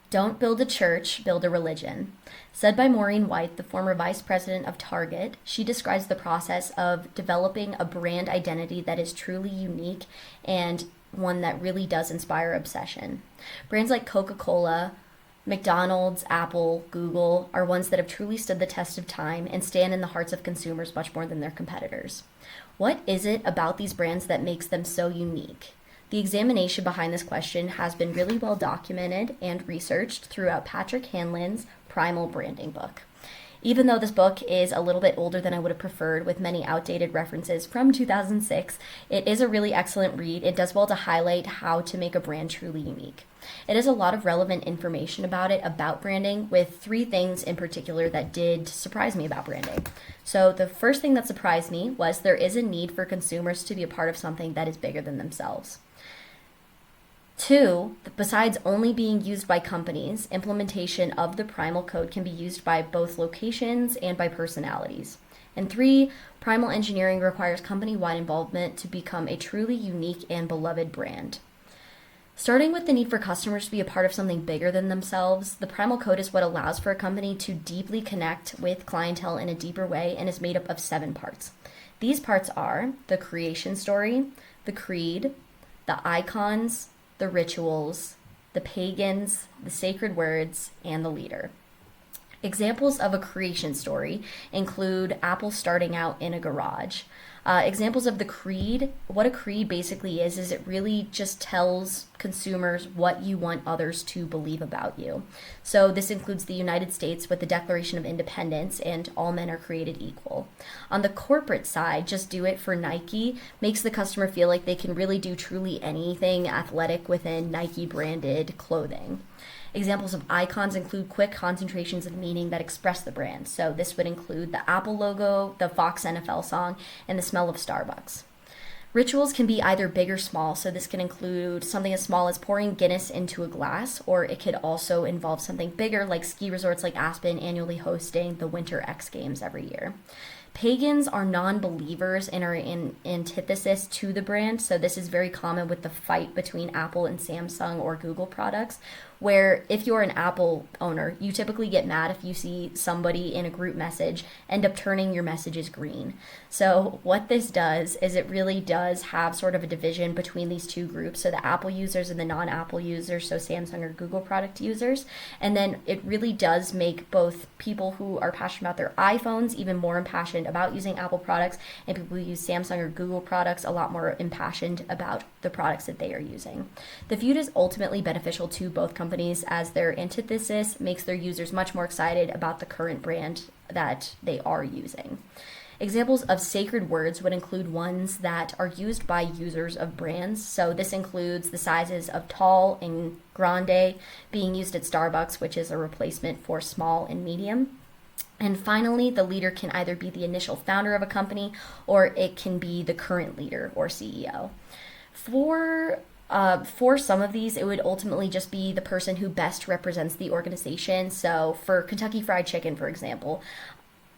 Don't build a church, build a religion. Said by Maureen White, the former vice president of Target, she describes the process of developing a brand identity that is truly unique and one that really does inspire obsession. Brands like Coca-Cola, McDonald's, Apple, Google are ones that have truly stood the test of time and stand in the hearts of consumers much more than their competitors. What is it about these brands that makes them so unique? The examination behind this question has been really well documented and researched throughout Patrick Hanlon's Primal branding book. Even though this book is a little bit older than I would have preferred with many outdated references from 2006, it is a really excellent read. It does well to highlight how to make a brand truly unique. It has a lot of relevant information about it, about branding, with 3 things in particular that did surprise me about branding. So the first thing that surprised me was there is a need for consumers to be a part of something that is bigger than themselves. 2, besides only being used by companies, implementation of the Primal code can be used by both locations and by personalities. And 3, Primal engineering requires company-wide involvement to become a truly unique and beloved brand. Starting with the need for customers to be a part of something bigger than themselves, the Primal code is what allows for a company to deeply connect with clientele in a deeper way and is made up of 7 parts. These parts are the creation story, the creed, the icons, the rituals, the pagans, the sacred words, and the leader. Examples of a creation story include Apple starting out in a garage. Examples of the creed, what a creed basically is it really just tells consumers what you want others to believe about you. So this includes the United States with the Declaration of Independence and all men are created equal. On the corporate side, just do it for Nike makes the customer feel like they can really do truly anything athletic within Nike branded clothing. Examples of icons include quick concentrations of meaning that express the brand. So this would include the Apple logo, the Fox NFL song, and the smell of Starbucks. Rituals can be either big or small, so this can include something as small as pouring Guinness into a glass, or it could also involve something bigger like ski resorts like Aspen annually hosting the Winter X Games every year. Pagans are non-believers and are in antithesis to the brand, so this is very common with the fight between Apple and Samsung or Google products, where if you're an Apple owner, you typically get mad if you see somebody in a group message end up turning your messages green. So what this does is it really does have sort of a division between these 2 groups, so the Apple users and the non-Apple users, so Samsung or Google product users, and then it really does make both people who are passionate about their iPhones even more impassioned about using Apple products, and people who use Samsung or Google products a lot more impassioned about the products that they are using. The feud is ultimately beneficial to both companies as their antithesis makes their users much more excited about the current brand that they are using. Examples of sacred words would include ones that are used by users of brands. So this includes the sizes of tall and grande being used at Starbucks, which is a replacement for small and medium. And finally, the leader can either be the initial founder of a company or it can be the current leader or CEO. For some of these, it would ultimately just be the person who best represents the organization. So for Kentucky Fried Chicken, for example,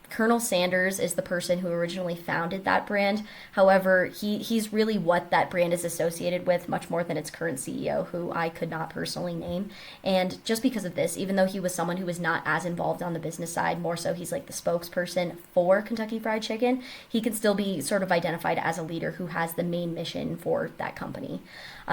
Colonel Sanders is the person who originally founded that brand. However, he's really what that brand is associated with much more than its current CEO, who I could not personally name. And just because of this, even though he was someone who was not as involved on the business side, more so he's like the spokesperson for Kentucky Fried Chicken, he can still be sort of identified as a leader who has the main mission for that company.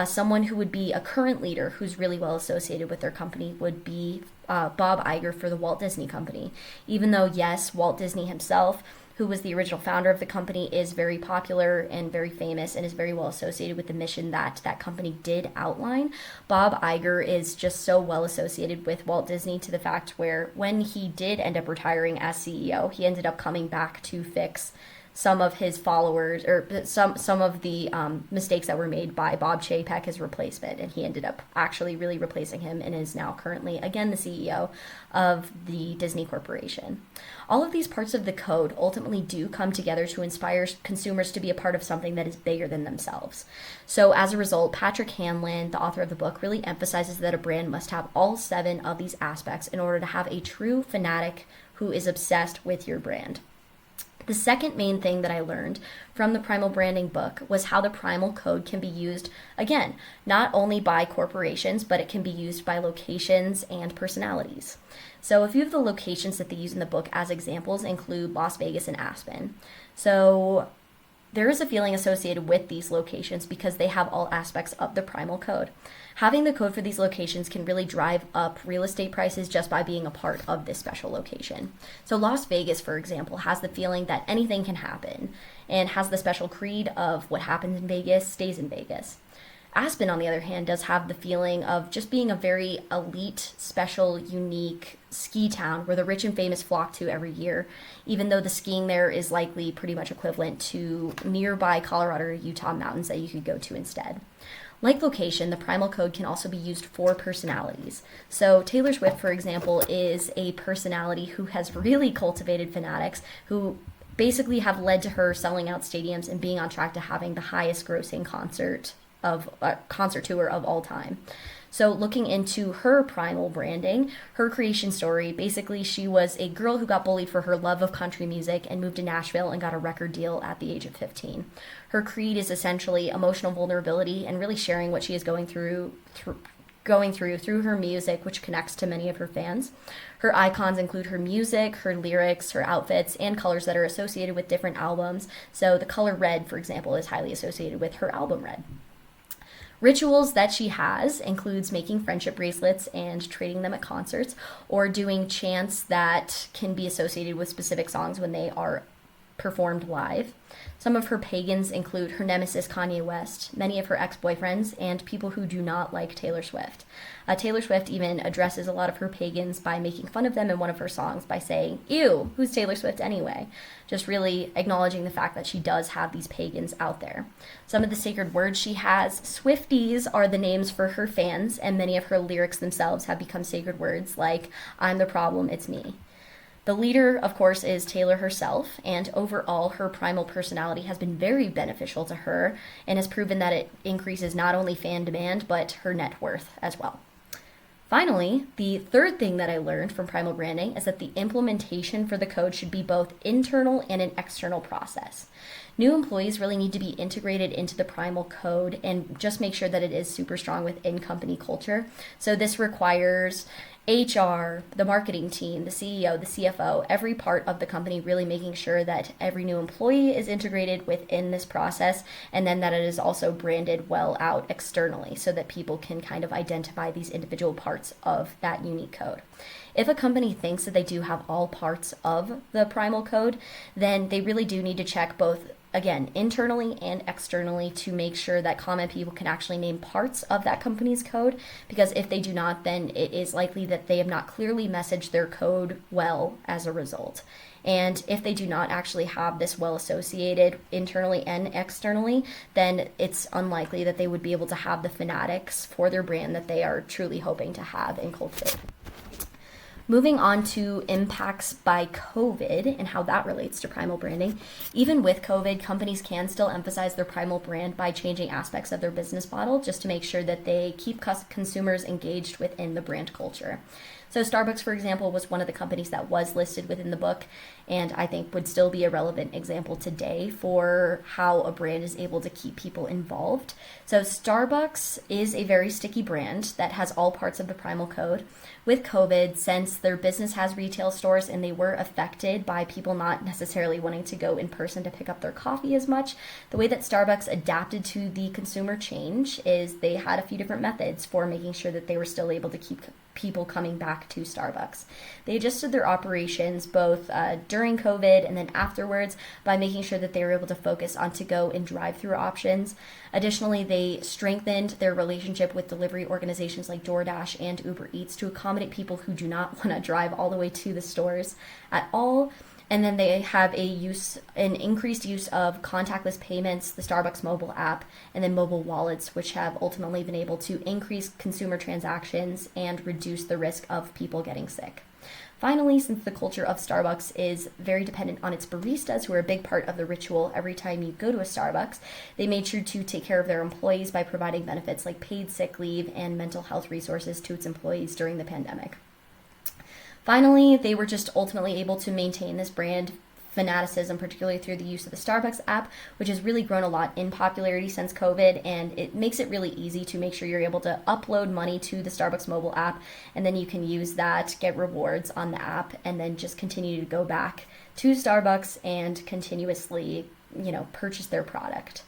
Someone who would be a current leader who's really well associated with their company would be Bob Iger for the Walt Disney Company. Even though, yes, Walt Disney himself, who was the original founder of the company, is very popular and very famous and is very well associated with the mission that that company did outline, Bob Iger is just so well associated with Walt Disney to the fact where when he did end up retiring as CEO, he ended up coming back to fix some of his followers or some of the mistakes that were made by Bob Chapek, his replacement, and he ended up actually really replacing him and is now currently again the CEO of the Disney Corporation. All of these parts of the code ultimately do come together to inspire consumers to be a part of something that is bigger than themselves. So as a result, Patrick Hanlon, the author of the book, really emphasizes that a brand must have all 7 of these aspects in order to have a true fanatic who is obsessed with your brand. The second main thing that I learned from the Primal branding book was how the Primal code can be used, again, not only by corporations, but it can be used by locations and personalities. So a few of the locations that they use in the book as examples include Las Vegas and Aspen. So there is a feeling associated with these locations because they have all aspects of the Primal code. Having the code for these locations can really drive up real estate prices just by being a part of this special location. So Las Vegas, for example, has the feeling that anything can happen and has the special creed of what happens in Vegas stays in Vegas. Aspen, on the other hand, does have the feeling of just being a very elite, special, unique ski town where the rich and famous flock to every year, even though the skiing there is likely pretty much equivalent to nearby Colorado or Utah mountains that you could go to instead. Like location, the Primal code can also be used for personalities. So Taylor Swift, for example, is a personality who has really cultivated fanatics who basically have led to her selling out stadiums and being on track to having the highest grossing concert tour of all time. So looking into her Primal branding, her creation story, basically she was a girl who got bullied for her love of country music and moved to Nashville and got a record deal at the age of 15. Her creed is essentially emotional vulnerability and really sharing what she is going through her music, which connects to many of her fans. Her icons include her music, her lyrics, her outfits, and colors that are associated with different albums. So the color red, for example, is highly associated with her album Red. Rituals that she has includes making friendship bracelets and trading them at concerts, or doing chants that can be associated with specific songs when they are performed live. Some of her pagans include her nemesis Kanye West, many of her ex-boyfriends, and people who do not like Taylor Swift. Taylor Swift even addresses a lot of her pagans by making fun of them in one of her songs by saying, "Ew, who's Taylor Swift anyway?" Just really acknowledging the fact that she does have these pagans out there. Some of the sacred words she has, Swifties are the names for her fans, and many of her lyrics themselves have become sacred words like, "I'm the problem, it's me." The leader, of course, is Taylor herself, and overall, her Primal personality has been very beneficial to her and has proven that it increases not only fan demand, but her net worth as well. Finally, the third thing that I learned from Primal branding is that the implementation for the code should be both internal and an external process. New employees really need to be integrated into the Primal code and just make sure that it is super strong within company culture. So this requires HR, the marketing team, the CEO, the CFO, every part of the company really making sure that every new employee is integrated within this process, and then that it is also branded well out externally so that people can kind of identify these individual parts of that unique code. If a company thinks that they do have all parts of the Primal code, then they really do need to check both, again, internally and externally to make sure that common people can actually name parts of that company's code, because if they do not, then it is likely that they have not clearly messaged their code well as a result. And if they do not actually have this well associated internally and externally, then it's unlikely that they would be able to have the fanatics for their brand that they are truly hoping to have and cultivate. Moving on to impacts by COVID and how that relates to Primal branding. Even with COVID, companies can still emphasize their Primal brand by changing aspects of their business model just to make sure that they keep consumers engaged within the brand culture. So Starbucks, for example, was one of the companies that was listed within the book, and I think would still be a relevant example today for how a brand is able to keep people involved. So Starbucks is a very sticky brand that has all parts of the Primal code. With COVID, since their business has retail stores and they were affected by people not necessarily wanting to go in person to pick up their coffee as much, the way that Starbucks adapted to the consumer change is they had a few different methods for making sure that they were still able to keep people coming back to Starbucks. They adjusted their operations both during COVID and then afterwards by making sure that they were able to focus on to-go and drive-through options. Additionally, they strengthened their relationship with delivery organizations like DoorDash and Uber Eats to accommodate people who do not want to drive all the way to the stores at all. And then they have an increased use of contactless payments, the Starbucks mobile app, and then mobile wallets, which have ultimately been able to increase consumer transactions and reduce the risk of people getting sick. Finally, since the culture of Starbucks is very dependent on its baristas, who are a big part of the ritual every time you go to a Starbucks, they made sure to take care of their employees by providing benefits like paid sick leave and mental health resources to its employees during the pandemic. Finally, they were just ultimately able to maintain this brand fanaticism, particularly through the use of the Starbucks app, which has really grown a lot in popularity since COVID, and it makes it really easy to make sure you're able to upload money to the Starbucks mobile app, and then you can use that, get rewards on the app, and then just continue to go back to Starbucks and continuously, purchase their product.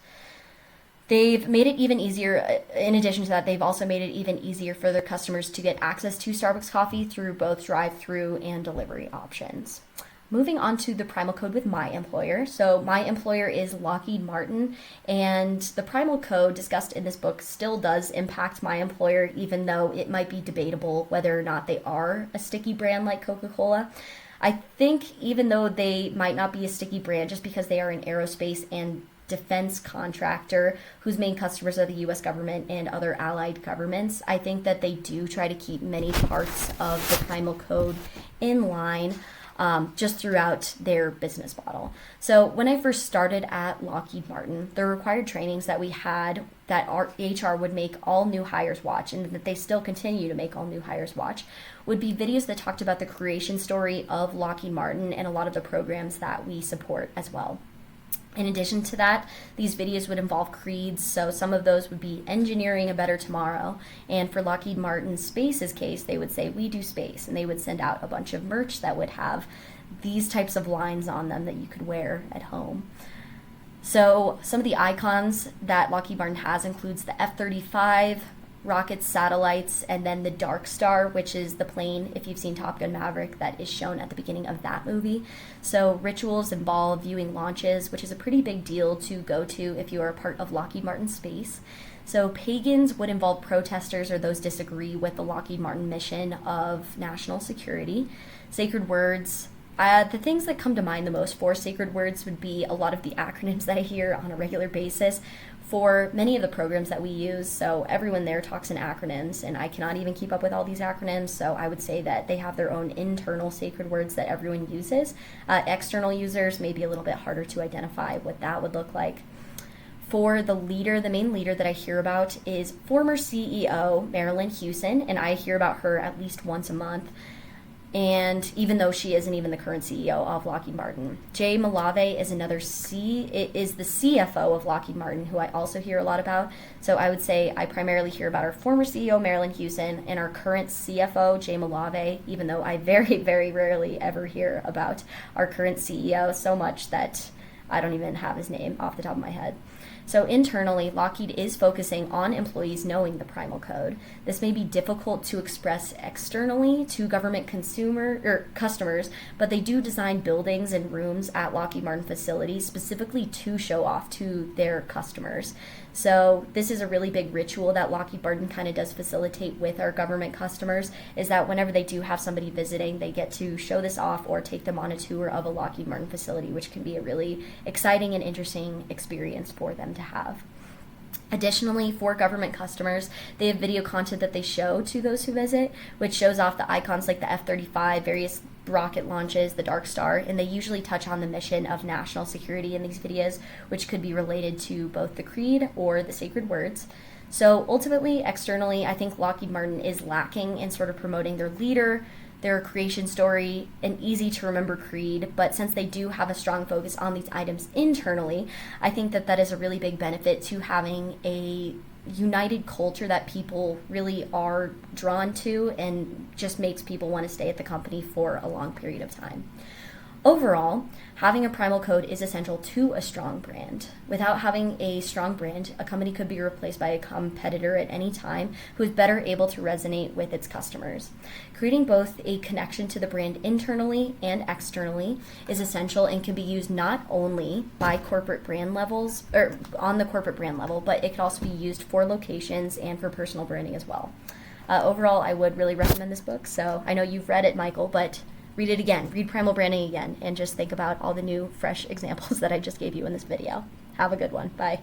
They've made it even easier. In addition to that, they've also made it even easier for their customers to get access to Starbucks coffee through both drive-through and delivery options. Moving on to the Primal Code with my employer. So my employer is Lockheed Martin, and the Primal Code discussed in this book still does impact my employer, even though it might be debatable whether or not they are a sticky brand like Coca-Cola. I think even though they might not be a sticky brand, just because they are an aerospace and defense contractor whose main customers are the U.S. government and other allied governments, I think that they do try to keep many parts of the Primal Code in line just throughout their business model. So when I first started at Lockheed Martin, the required trainings that we had that our HR would make all new hires watch, and that they still continue to make all new hires watch, would be videos that talked about the creation story of Lockheed Martin and a lot of the programs that we support as well. In addition to that, these videos would involve creeds, so some of those would be engineering a better tomorrow, and for Lockheed Martin Space's case, they would say, we do space, and they would send out a bunch of merch that would have these types of lines on them that you could wear at home. So some of the icons that Lockheed Martin has includes the F-35, rockets, satellites, and then the Dark Star, which is the plane, if you've seen Top Gun Maverick, that is shown at the beginning of that movie. So rituals involve viewing launches, which is a pretty big deal to go to if you are a part of Lockheed Martin Space. So pagans would involve protesters or those disagree with the Lockheed Martin mission of national security. Sacred words. The things that come to mind the most for sacred words would be a lot of the acronyms that I hear on a regular basis for many of the programs that we use. So everyone there talks in acronyms, and I cannot even keep up with all these acronyms, so I would say that they have their own internal sacred words that everyone uses. External users may be a little bit harder to identify what that would look like. For the leader, the main leader that I hear about is former CEO Marilyn Hewson, and I hear about her at least once a month. And even though she isn't even the current CEO of Lockheed Martin. Jay Malave is is the CFO of Lockheed Martin, who I also hear a lot about. So I would say I primarily hear about our former CEO, Marilyn Hewson, and our current CFO, Jay Malave, even though I very, very rarely ever hear about our current CEO, so much that I don't even have his name off the top of my head. So internally, Lockheed is focusing on employees knowing the Primal Code. This may be difficult to express externally to government customers, but they do design buildings and rooms at Lockheed Martin facilities specifically to show off to their customers. So this is a really big ritual that Lockheed Martin kind of does facilitate with our government customers, is that whenever they do have somebody visiting, they get to show this off or take them on a tour of a Lockheed Martin facility, which can be a really exciting and interesting experience for them to have. Additionally, for government customers, they have video content that they show to those who visit, which shows off the icons like the F-35, various rocket launches, the Dark Star, and they usually touch on the mission of national security in these videos, which could be related to both the creed or the sacred words. So ultimately, externally, I think Lockheed Martin is lacking in sort of promoting their leader, their creation story, an easy to remember creed, but since they do have a strong focus on these items internally, I think that that is a really big benefit to having a united culture that people really are drawn to and just makes people want to stay at the company for a long period of time. Overall, having a Primal Code is essential to a strong brand. Without having a strong brand, a company could be replaced by a competitor at any time who is better able to resonate with its customers. Creating both a connection to the brand internally and externally is essential and can be used not only by corporate brand levels, or on the corporate brand level, but it could also be used for locations and for personal branding as well. Overall, I would really recommend this book. So I know you've read it, Michael, but read it again, read Primal Branding again, and just think about all the new, fresh examples that I just gave you in this video. Have a good one. Bye.